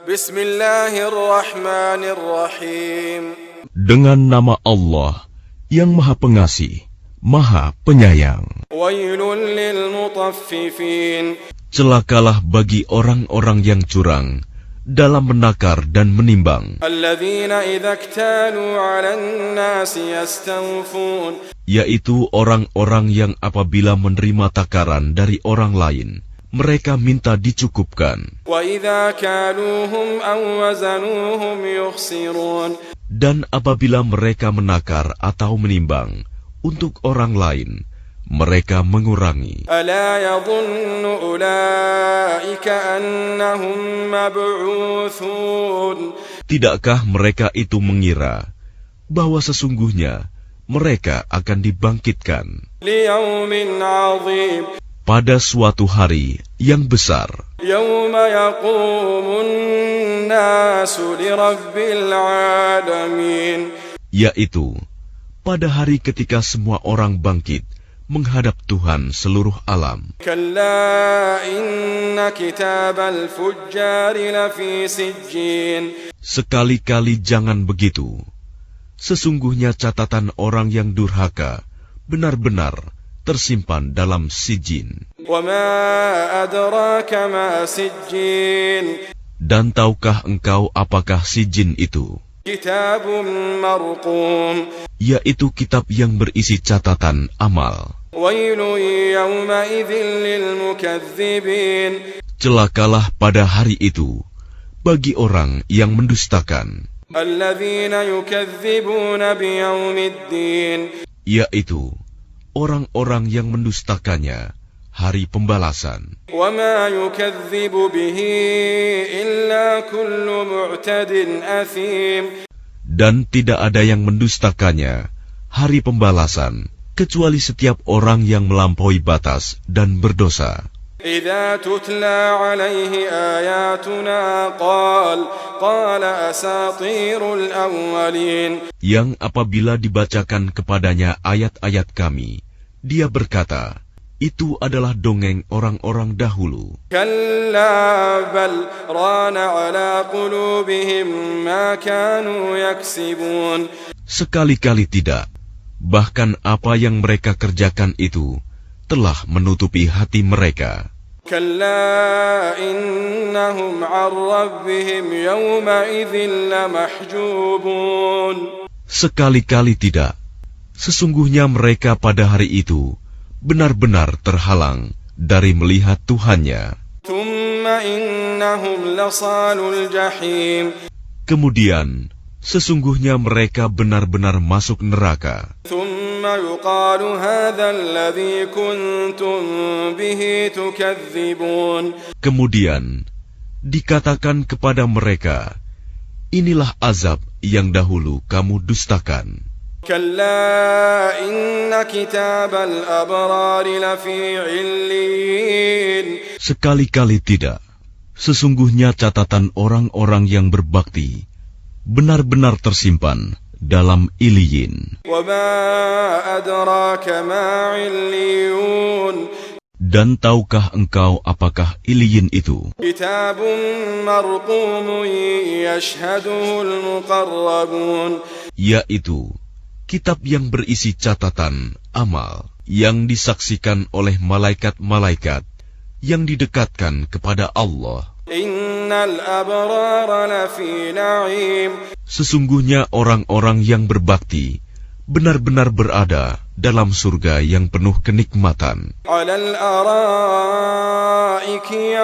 Bismillahirrahmanirrahim. Dengan nama Allah yang Maha Pengasih, Maha Penyayang. Wailul lil mutaffifin. Celakalah bagi orang-orang yang curang dalam menakar dan menimbang, Alladzina idza iktalu 'alan nasi yastawfun. yaitu orang-orang yang apabila menerima takaran dari orang lain, mereka minta dicukupkan. Wa idza kaluhum aw wazanuhum yukhsirun. Dan apabila mereka menakar atau menimbang untuk orang lain, mereka mengurangi. Ala yadhunnu ulaika annahum mab'utsun. Tidakkah mereka itu mengira bahwa sesungguhnya mereka akan dibangkitkan Liyaumin 'adzim. pada suatu hari yang besar, Yawma yaqumun nasu lirabbil 'alamin. yaitu pada hari ketika semua orang bangkit menghadap Tuhan seluruh alam. Kalla inna kitabal fujjari lafi sijjin. Sekali-kali jangan begitu. Sesungguhnya catatan orang yang durhaka benar-benar tersimpan dalam sijin. Wa ma adraka ma sijjin. Dan tahukah engkau apakah sijin itu? Kitabun marqum. Yaitu kitab yang berisi catatan amal. Wailun yawma idzin lil mukazzibin. Celakalah pada hari itu bagi orang yang mendustakan, Alladzina yukazzibuna biyaumiddin. yaitu orang-orang yang mendustakannya hari pembalasan. Wa ma yukazzibu bihi illa kullu mu'tadin athim. Dan tidak ada yang mendustakannya hari pembalasan kecuali setiap orang yang melampaui batas dan berdosa. Idza tutla 'alaihi ayatuna qala asatirul awwalin. Yang apabila dibacakan kepadanya ayat-ayat kami, dia berkata, itu adalah dongeng orang-orang dahulu. Kalla bal rana 'ala qulubihim ma kanu yaksibun. Sekali-kali tidak. Bahkan apa yang mereka kerjakan itu telah menutupi hati mereka. Kalla innahum 'an rabbihim yawma idzin lamahjubun. Sekali-kali tidak. Sesungguhnya mereka pada hari itu benar-benar terhalang dari melihat Tuhannya. Thumma innahum lasalul jahim. Kemudian, sesungguhnya mereka benar-benar masuk neraka. Thumma yuqalu hadha alladhi kuntum bihi tukadzibun. Kemudian, dikatakan kepada mereka, inilah azab yang dahulu kamu dustakan. Kalla inna kitabal abrari lafi 'illiyin. Sekali-kali tidak. Sesungguhnya catatan orang-orang yang berbakti benar-benar tersimpan dalam Iliyin. Wa ma adraka ma 'illiyun. Dan tahukah engkau apakah Iliyin itu? Kitabun marqumun yashhaduhul muqarrabun. Yaitu kitab yang berisi catatan amal yang disaksikan oleh malaikat-malaikat yang didekatkan kepada Allah. Innal abrara lafi na'im. Sesungguhnya orang-orang yang berbakti benar-benar berada dalam surga yang penuh kenikmatan. 'Alal araiki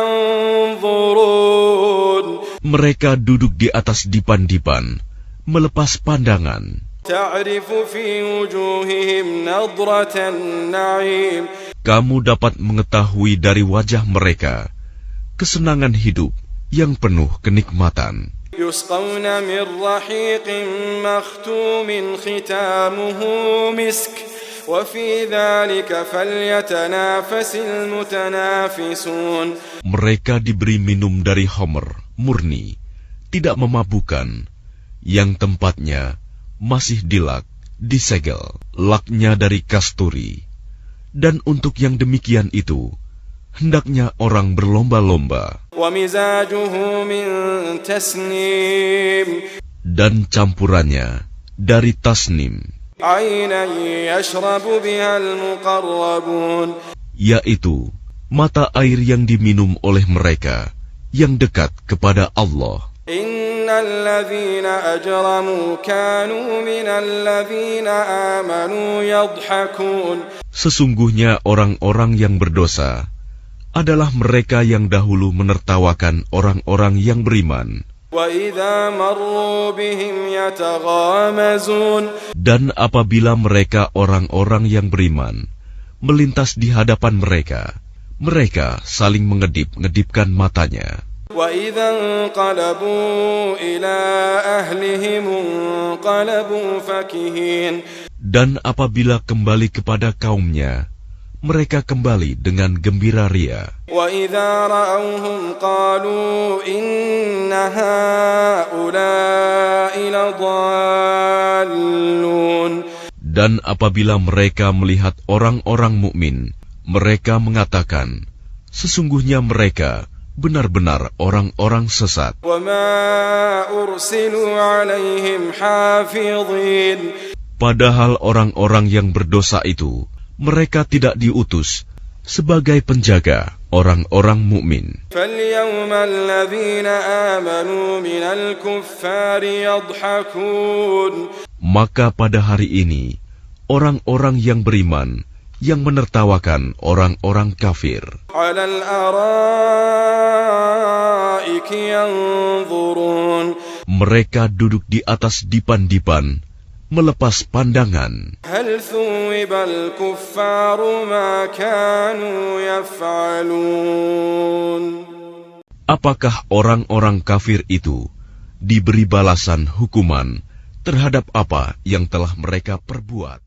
yanzurun. Mereka duduk di atas dipan-dipan, melepas pandangan. Ta'rifu fi wujuhihim nadratan na'im. Kamu dapat mengetahui dari wajah mereka kesenangan hidup yang penuh kenikmatan. Yusqawna min rahiqin makhtumin khitamuhu misk. Wa fi dhalika falyatanafasil mutanafisun. Mereka diberi minum dari homer murni, tidak memabukkan, yang tempatnya masih dilak, disegel, laknya dari kasturi. Dan untuk yang demikian itu, hendaknya orang berlomba-lomba. ومزاجه من تسنيم Dan campurannya dari tasnim, عينا يشرب بها المقربون yaitu mata air yang diminum oleh mereka yang dekat kepada Allah. إن الذين أجرموا كانوا من الذين آمنوا يضحكون Sesungguhnya orang-orang yang berdosa adalah mereka yang dahulu menertawakan orang-orang yang beriman. وإذا مروا بهم يتغامزون Dan apabila mereka orang-orang yang beriman melintas di hadapan mereka, mereka saling mengedip-ngedipkan matanya. وإذا انقلبوا إلى أهلهم انقلبوا فكهين Dan apabila kembali kepada kaumnya, mereka kembali dengan gembira ria. وإذا رأوهم قالوا إن هؤلاء لضالون Dan apabila mereka melihat orang-orang mukmin, mereka mengatakan, sesungguhnya mereka benar-benar orang-orang sesat. وما أرسلوا عليهم حافظين Padahal orang-orang yang berdosa itu, mereka tidak diutus sebagai penjaga orang-orang mukmin. فاليوم الذين آمنوا من الكفار يضحكون Maka pada hari ini, orang-orang yang beriman yang menertawakan orang-orang kafir على الأرائك ينظرون mereka duduk di atas dipan-dipan melepas pandangan. هل ثوب الكفار ما كانوا يفعلون Apakah orang-orang kafir itu diberi balasan hukuman terhadap apa yang telah mereka perbuat?